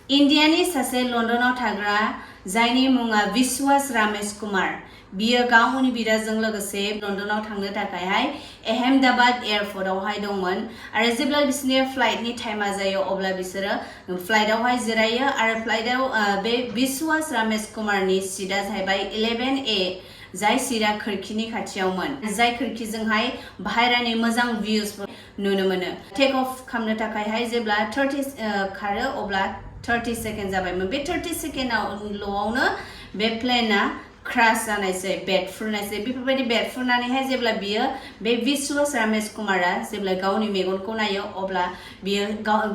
इन्डियानि सासे लन्डनाव थाग्रा जायनि मुङा विश्वास रामेश कुमार बियो गावनि बिदाजों लोगोसे लन्डनाव थांनो थाखायहाय अहमदाबाद एयारपर्टआवहाय दंमोन आरो जेब्ला बिसोरनि फ्लाइटनि टाइमा जायो अब्ला बिसोरो फ्लाइटआवहाय जिरायो आरो फ्लाइटआव बे विश्वास रामेश कुमारनि सीटआ जाहैबाय 11A जाय सीटआ खोरखिनि खाथियावमोन जाय खोरखिजोंहाय बाहेरानि मोजां भिउज नुनो मोनो टेक अफ खालामनो थाखायहाय जेब्ला 30 खारो अब्ला 30 सेकेन्ड जाबायमोन बे 30 सेकेन्डआवनो बे प्लेनआ क्राश जानायसै बेरफ्रुनायसै बेफोरबायदि बेरफ्रुनानैहाय जेब्ला बियो बे विश्वास रामेश कुमारा जेब्ला गावनि मेगनखौ नायो अब्ला बियो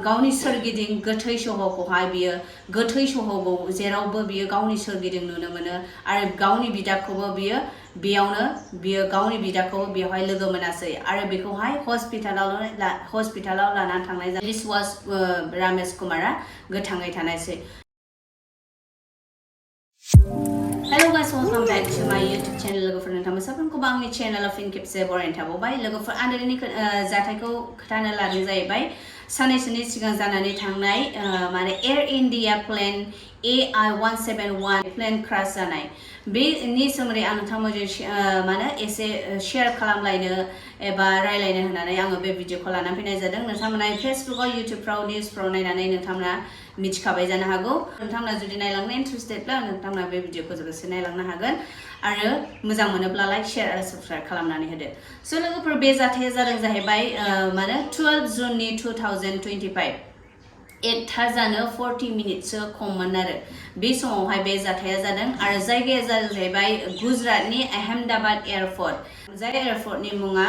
गावनि सोरगिदिं गोथै सहखौहाय बियो गोथै सहखौ जेरावबो बियो गावनि सोरगिदिं नुनो मोनो आरो गावनि बिदाखौबो बियो गावनि बिदाखौ बेवहाय लोगो मोनासै आरो बेखौहाय हस्पिटालाव लाना थांनाय जायो विश्वास रामेश कुमारा गोथाङै थानायसै Hello guys, welcome back to my YouTube channel. लोगोफोर नोंथांमोन साफ्रोमखौबो आंनि चेनेलाव फिन खेबसे बरायनाय थाबावबाय लोगोफोर आं दिनैनि जाथायखौ खोन्थानो लादों जाहैबाय साननैसोनि सिगां जानानै थांनाय माने air India plane AI-171 plane crash जानाय बेनि सोमोन्दै आं नोंथांमोनजों माने एसे शेयार खालामलायनो एबा रायलायनो होननानै आङो बे भिडिअखौ लानानै फैनाय जादों नोंथांमोना फेसबुकआव इउटिउबफ्राव निउसफ्राव नायनानै नोंथांमोना मिथिखाबाय जानो हागौ नोंथांमोना जुदि नायलांनो इन्टारेस्टेडब्ला नोंथांमोना बे भिडिअखौ जोबोसे नायलांनो हागोन आरो मोजां मोनोब्ला लाइक शेयार आरो साबस्क्राइब खालामनानै होदो स' लोगोफोर बे जाथाया जादों जाहैबाय माने 12 जुननि 2025 एकथा जानो 40 मिनिटसो खममोन आरो बे समावहाय बे जाथाया जादों आरो जायगाया जाहैबाय गुजरातनि अहमदाबाद एयारपर्ट जाय एयारपर्टनि मुङा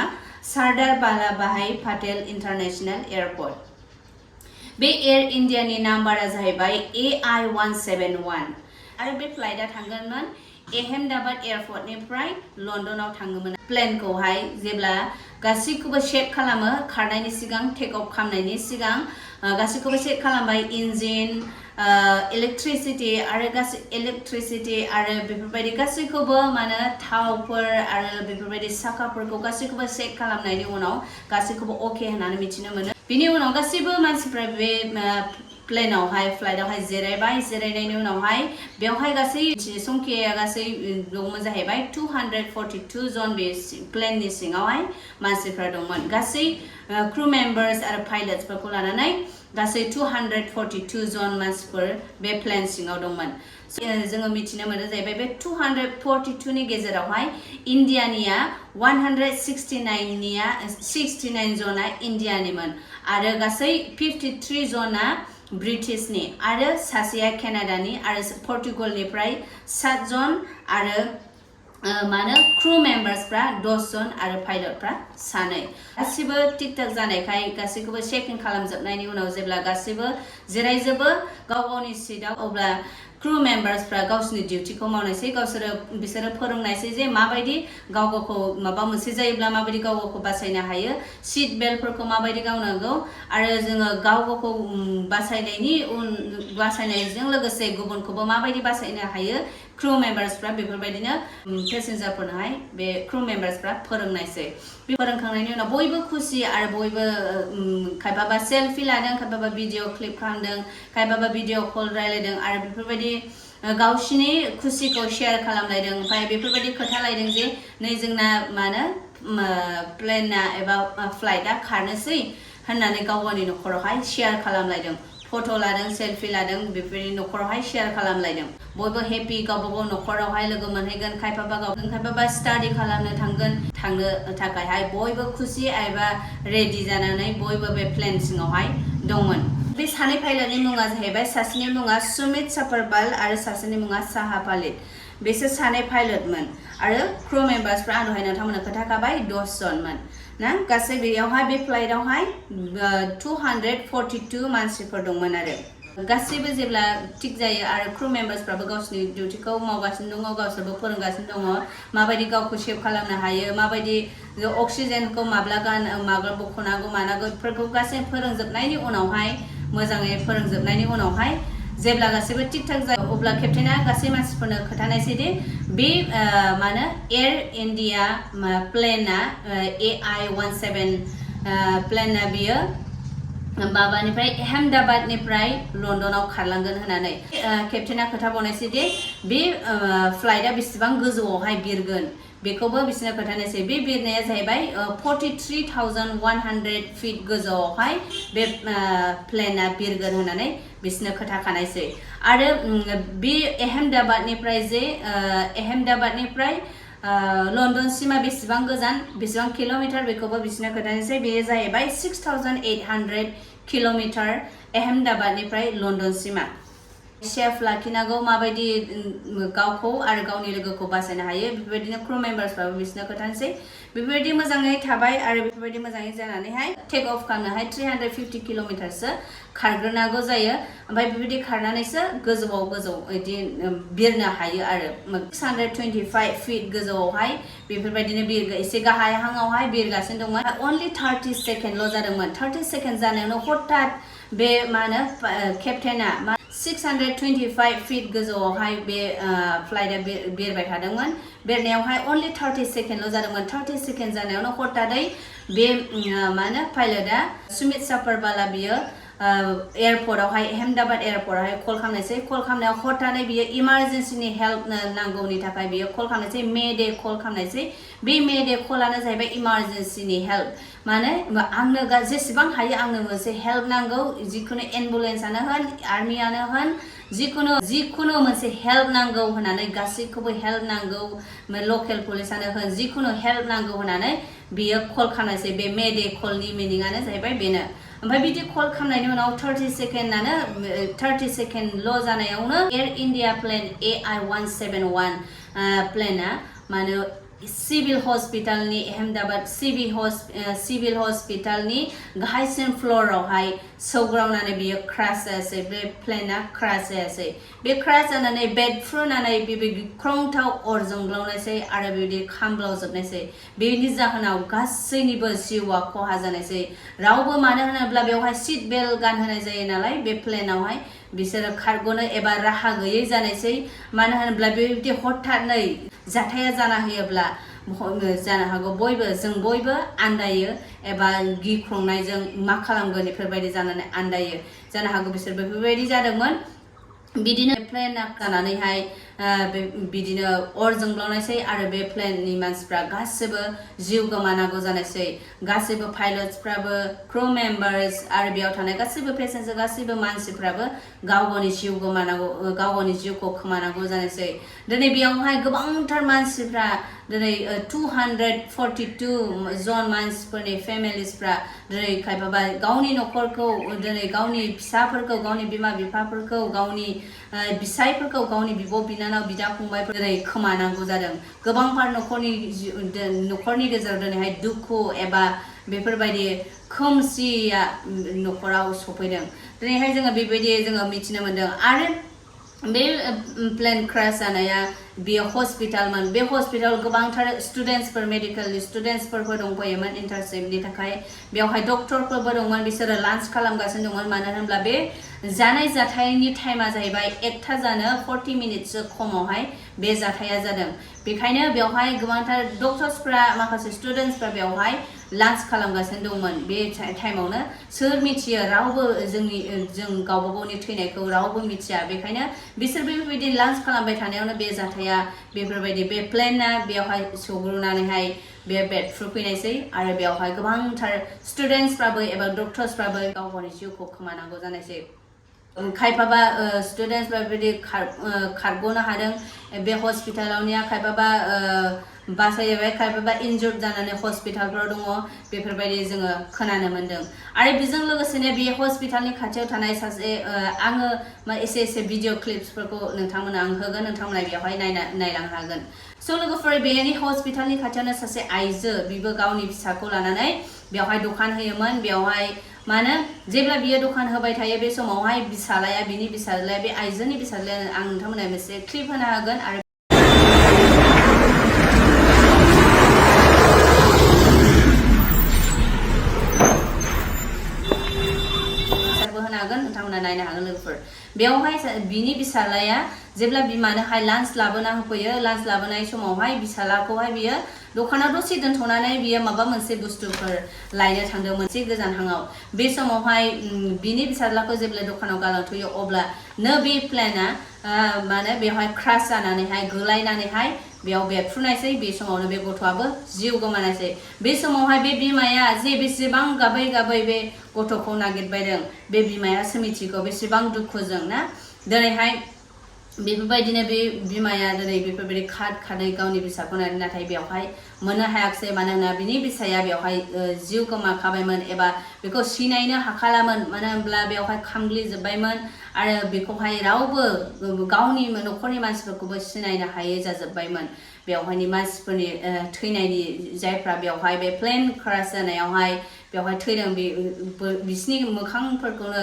सरदार वल्लभभाई पटेल इन्टारनेशनल एयारपर्ट बे एयार इन्डियानि नाम्बारा जाहैबाय AI-171 आरो बे फ्लाइटआ थांगोनमोन अहमदाबाद एयारपर्टनिफ्राय लन्डनाव थाङोमोन प्लेनखौहाय जेब्ला गासैखौबो चेक खालामो खारनायनि सिगां टेक अफ खालामनायनि सिगां गासैखौबो चेक खालामबाय इन्जिन इलेक्ट्रिसिटी आरो बेफोरबायदि गासैखौबो माने थावफोर आरो बेफोरबायदि साखाफोरखौ गासैखौबो चेक खालामनायनि उनाव गासैखौबो अके होननानै मिथिनो मोनो बिनि उनाव गासैबो मानसिफ्रा बे प्लेनावहाय फ्लाइटआवहाय जिरायनायनि उनावहाय बेवहाय गासै संख्याया गासै दंमोन जाहैबाय 242 जन बे प्लेननि सिङावहाय मानसिफ्रा दंमोन गासै क्रू मेम्बार्स आरो पाइलट्सफोरखौ लानानै गासै 242 जन मानसिफोर बे प्लेन सिङाव दंमोन जोङो मिथिनो मोनो जाहैबाय बे 242 नि गेजेरावहाय इन्डियानिया 69 जना इन्डियानिमोन आरो गासै 53 जना ब्रिटिशनि आरो सासेया केनाडानि आरो पर्तुगालनिफ्राय 7 जन आरो माने क्रू मेम्बार्सफ्रा 10 जन आरो पाइलटफ्रा सानै गासिबो थिक थाक जानायखाय गासैखौबो चेकिं खालामजोबनायनि उनाव जेब्ला गासिबो जिरायजोबो गावनि सीटआव अब्ला क्रू मेम्बार्सफ्रा गावसोरनि डिउटिखौ मावनायसै बिसोरो फोरोंनायसै जे माबायदि गावखौ माबा मोनसे जायोब्ला माबायदि गावखौ बासायनो हायो सीट बेल्टफोरखौ माबायदि गावनांगौ आरो जोङो गावखौ बासायनायजों लोगोसे गुबुनखौबो माबायदि बासायनो हायो क्रू मेम्बार्सफ्रा बेफोरबायदिनो पेसेन्जारफोरनोहाय बे क्रू मेम्बार्सफ्रा फोरोंनायसै बे फोरोंखांनायनि उनाव बयबो खुसि आरो बयबो खायफाबा सेलफि लादों खायफाबा भिडिअ क्लिप खालामदों खायफाबा भिडिअ कल रायलायदों आरो बेफोरबायदि गावसिनि खुसिखौ शेयार खालामलायदों ओमफ्राय बेफोरबायदि खोथालायदों जे नै जोंना मानो प्लेनआ एबा फ्लाइटआ खारनोसै होननानै गावनि न'खरावहाय शेयार खालामलायदों फट' लादों सेलफि लादों बेफोरनि न'खरावहाय शेयार खालामलायदों बयबो हेपि गावबागाव न'खरावहाय लोगो मोनहैगोन खायफाबा स्टाडि खालामनो थांनो थाखायहाय बयबो खुसि एबा रेडि जानानै बयबो बे प्लेन सिङावहाय दंमोन बे सानै पाइलटनि मुङा जाहैबाय सासेनि मुङा सुमित सापरवाल आरो सासेनि मुङा साहा पालित बिसोर सानै पाइलटमोन आरो क्रू मेम्बार्सफ्रा आं दहाय नोंथांमोननो खोन्थाखाबाय 10 जनमोन ना गासै बेयावहाय बे फ्लाइटआवहाय 242 मानसिफोर दंमोन आरो गासैबो जेब्ला थिक जायो आरो क्रू मेम्बार्सफ्राबो गावसोरनि डिउटिखौ मावगासिनो दङ गावसोरबो फोरोंगासिनो दङ माबायदि गावखौ सेभ खालामनो हायो माबायदि अक्सिजेनखौ माब्ला बख'नांगौ मानांगौ बेफोरखौ गासै फोरोंजोबनायनि उनावहाय मोजाङै फोरोंजोबनायनि उनावहाय जेब्ला गासैबो थिक थाक जायो अब्ला केप्टेना गासै मानसिफोरनो खोन्थानायसै दि बे माने एयार इन्डिया प्लेनआ AI-17 प्लेनआ बियो माबानिफ्राय आहमेदाबादनिफ्राय लन्दनाव खारलांगोन होननानै केप्टेना खोथा बावनायसै दि बे फ्लाइटआ बेसेबां गोजौआवहाय बिरगोन बेखौबो बिसोरनो खोन्थानोसै बे बिरनाया जाहैबाय 43,100 फीट गोजौआवहाय बे प्लेनआ बिरगोन होननानै बिसोरनो खोन्थाखानायसै आरो बे आहमेदाबादनिफ्राय लन्दनसिमा बेसेबां गोजान बेसेबां किल'मिटार बेखौबो बिसोरनो खोन्थानोसै बेयो जाहैबाय 6,800 किल'मिटार आहमेदाबादनिफ्राय लन्दनसिमा सेफ लाखिनांगौ माबायदि गावखौ आरो गावनि लोगोखौ बासायनो हायो बेबायदिनो क्रू मेम्बार्सफ्राबो बिसोरनो खोन्थानोसै बेबायदि मोजाङै थाबाय आरो बेबायदि मोजाङै जानानैहाय टेक अफ खालामनोहाय 350 किल'मिटारसो खारग्रोनांगौ जायो ओमफ्राय बेबायदि खारनानैसो गोजौ बिदि बिरनो हायो आरो 625 फीट गोजौआवहाय बेफोरबायदिनो एसे गाहायहाङावहाय बिरगासिनो दंमोन अनलि 30 सेकेन्डल' जादोंमोन 30 सेकेन्ड जानायावनो हठात बे मा होनो केप्टेना 625 फीट गोजौआवहाय बे फ्लाइटआ बिरबाय थादोंमोन बिरनायावहाय अनलि 30 सेकेन्डल' जादोंमोन 30 सेकेन्ड जानायावनो हठादै बे मा होनो पाइलटआ सुमित सापरवाला बियो एयारपर्टआवहाय आहमेदाबाद एयारपर्टआवहाय कल खालामनायसै कल खालामनायाव हठादै बियो इमारजेन्सिनि हेल्प नांगौनि थाखाय बियो कल खालामनायसै मेडे कल खालामनायसै बे मेडे कलानो जाहैबाय इमारजेन्सिनि हेल्प माने आंनो जेसेबां हायो आंनो मोनसे हेल्प नांगौ जिखुनु एम्बुलेन्सआनो होन आर्मियानो होन जिखुनु मोनसे हेल्प नांगौ होननानै गासैखौबो हेल्प नांगौ लकेल पुलिसानो होन जिखुनु हेल्प नांगौ होननानै बियो कल खालामनायसै बे मेडे कलनि मिनिङानो जाहैबाय बेनो ओमफ्राय बिदि कल खालामनायनि उनाव 30 सेकेन्डल' जानायावनो एयार इन्डिया प्लेन AI-171 प्लेनआ मानो सिभिल हस्पिटालनि आहमेदाबाद सिभिल हस्पिटालनि गाहायसिन फ्ल'रावहाय सौग्रावनानै बियो क्रास जायासै बे प्लेनआ क्रास जायासै बे क्रास जानानै बेदफ्रुनानै बेबायदि गिख्रंथाव अर जोंब्लावनायसै आरो बेबायदि खामब्लावजोबनायसै बेनि जाहोनाव गासैनिबो जिउआ खहा जानायसै रावबो मानो होनोब्ला बेवहाय सीट बेल्ट गानहोनाय जायो नालाय बे प्लेनावहाय बिसोरो खारग'नो एबा राहा गैयै जानायसै मानो होनोब्ला बेबायदि हठातनै जाथाया जाना होयोब्ला जानो हागौ जों बयबो आन्दायो एबा गिख्रंनायजों मा खालामगोन बेफोरबायदि जानानै आन्दायो जानो हागौ बिसोर बेफोरबायदि जादोंमोन बिदिनो प्लेनआ जानानैहाय बिदिनो अर जोंब्लावनायसै आरो बे प्लेननि मानसिफ्रा गासिबो जिउ गोमानांगौ जानायसै गासिबो पाइलट्सफ्राबो क्रू मेम्बार्स आरो बेयाव थानाय गासिबो पेसेन्जार गासिबो मानसिफ्राबो गाव गावनि जिउखौ खोमानांगौ जानायसै दिनै बेयावहाय गोबांथार मानसिफ्रा दिनै 242 जन मानसिफोरनि फेमिलिसफ्रा दिनै खायफाबा गावनि न'खरखौ दिनै गावनि फिसाफोरखौ गावनि बिमा बिफाफोरखौ गावनि बिसायफोरखौ गावनि बिब' बिनानाव बिदा फंबायफोर दिनै खोमानांगौ जादों गोबांथार न'खरनि गेजेराव दिनैहाय दुखु एबा बेफोरबायदि खोमसिया न'खराव सफैदों दिनैहाय जोङो बेबायदि जोङो मिथिनो मोन्दों आरो बे प्लेन क्रास जानाया बेयो हस्पिटालमोन बे हस्पिटाल गोबांथार स्टुडेन्टसफोर मेडिकेल स्टुडेन्टसफोरबो दंफैयोमोन इन्टार्नशिपनि थाखाय बेवहाय डक्टरफोरबो दंमोन बिसोरो लान्च खालामगासिनो दंमोन मानो होनब्ला बे जानाय जाथायनि टाइमा जाहैबाय 1टा जानो 40 मिनिटसो खमावहाय बे जाथाया जादों बेखायनो बेवहाय गोबांथार डक्टर्सफ्रा माखासे स्टुडेन्टसफ्रा बेवहाय लान्च खालामगासिनो दंमोन बे टाइमावनो सोर मिथियो रावबो जों गावबा गावनि थैनायखौ रावबो मिथिया बेखायनो बिसोर बेबायदि लान्च खालामबाय थानायावनो बे जाथाया बेफोरबायदि बे प्लेनआ बेवहाय सौग्रावनानैहाय बे बेदफ्रुफैनायसै आरो बेवहाय गोबांथार स्टुडेन्टसफ्राबो एबा डक्टर्सफ्राबो गाव गावनि जिउखौ खोमानांगौ जानायसै खायफाबा स्टुडेन्टसफ्रा बेबायदि खारग'नो हादों बे हस्पिटालावनिया खायफाबा बासायबाय खायफाबा इनजुर्ड जानानै हस्पिटालफ्राव दङ बेफोरबायदि जोङो खोनानो मोन्दों आरो बेजों लोगोसेनो बे हस्पिटालनि खाथियाव थानाय सासे आङो एसे भिडिअ क्लिप्सफोरखौ नोंथांमोना आं होगोन नोंथांमोना बेवहाय नायलांनो हागोन स' लोगोफोर बेनि हस्पिटालनि खाथियावनो सासे आइजो बिबो गावनि फिसाखौ लानानै बेवहाय दखान होयोमोन बेवहाय मानो जेब्ला बियो दखान होबाय थायो बे समावहाय बिनि फिसाज्लाया बे आइजोनि फिसाज्लाया आं नोंथांमोना मोनसे क्लिप होनो हागोन आरो होनो हागोन नोंथांमोना नोंथांमोना नायनो हागोन लोगोफोर बेयावहाय बिनि बिसालाया जेब्ला बिमानोहाय लान्च लाबोना होफैयो लान्च लाबोनाय समावहाय बिसालाखौहाय बियो दखानाव दसे दोनथ'नानै बियो माबा मोनसे बुस्थुफोर लायनो थांदों मोनसे गोजानहाङाव बे समावहाय बिनि बिसालाखौ जेब्ला दखानाव गालांथ'यो अब्ला नो बे प्लेनआ माने बेवहाय क्रास जानानैहाय गोलायनानैहाय बेयाव बेरफ्रुनायसै बे समावनो बे गथ'आबो जिउ गोमानायसै बे समावहाय बे बिमाया जे बेसेबां गाबै गाबै बे गथ'खौ नागिरबायदों बे बिमायासो मिथिगौ बेसेबां दुखुजों ना दिनैहाय बेफोरबायदिनो बे बिमाया दिनै बेफोरबायदि खादै गावनि फिसाखौ नाथाय बेवहाय मोननो हायाखिसै मानोना बिनि फिसाया बेवहाय जिउ गोमाखाबायमोन एबा बेखौ सिनायनो हाखालामोन मानो होनब्ला बेवहाय खामग्लिजोब्बायमोन आरो बेखौहाय रावबो गावनि न'खरनि मानसिफोरखौबो सिनायनो हायै जाजोब्बायमोन बेवहायनि मानसिफोरनि थैनायनि जायफ्रा बेवहाय बे प्लेन क्रास जानायावहाय बेवहाय थैदों बिसिनि मोखांफोरखौनो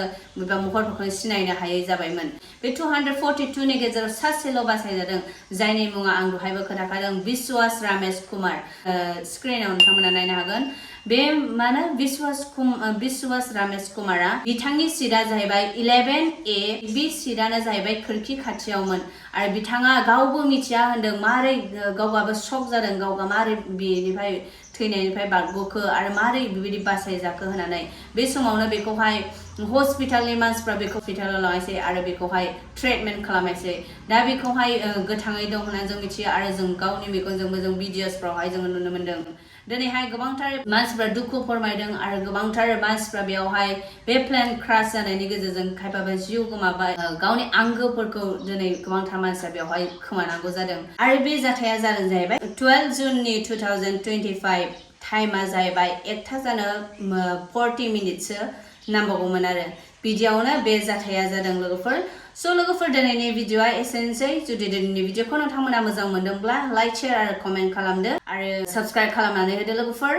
बा महरफोरखौनो सिनायनो हायै जाबायमोन बे 242 नि गेजेराव सासेल' बासायजादों जायनि मुङा आं दहायबो खोन्थाखादों बिश्वास रामेश कुमार स्क्रिनाव नोंथांमोना नायनो हागोन बे मानो बिश्वास रामेश कुमारा बिथांनि सिटआ जाहैबाय 11A बे सिटआनो जाहैबाय खोरखि खाथियावमोन आरो बिथाङा गावबो मिथिया होनदों मारै गावगाबो शक जादों गावगा मारै बेनिफ्राय थैनायनिफ्राय बारग'खो आरो मारै बेबायदि बासायजाखो होननानै बे समावनो बेखौहाय हस्पिटालनि मानसिफ्रा बेखौ हस्पिटालाव लांनायसै आरो बेखौहाय ट्रिटमेन्ट खालामनायसै दा बेखौहाय गोथाङै दं होननानै जों मिथियो आरो जों गावनि मेगनजोंबो जों भिडिअसफ्रावहाय जोङो नुनो मोन्दों दिनैहाय गोबांथार मानसिफ्रा दुखु फोरमायदों आरो गोबांथार मानसिफ्रा बेयावहाय बे प्लेन क्रास जानायनि गेजेरजों खायफाबा जिउ गोमाबाय गावनि आंगोफोरखौ दिनै गोबांथार मानसिफ्रा बेवहाय खोमानांगौ जादों आरो बे जाथाया जादों जाहैबाय 12 जुननि 2025 टाइमा जाहैबाय 1टा जानो 40 मिनिटसो नांबावगौमोन आरो बिदियावनो बे जाथाया जादों लोगोफोर स' लोगोफोर दिनैनि भिडिअआ एसेनोसै जुदि दिनैनि भिडिअखौ नोंथांमोना मोजां मोनदोंब्ला लाइक शेयार आरो कमेन्ट खालामदो आरो साबस्क्राइब खालामनानै होदो लोगोफोर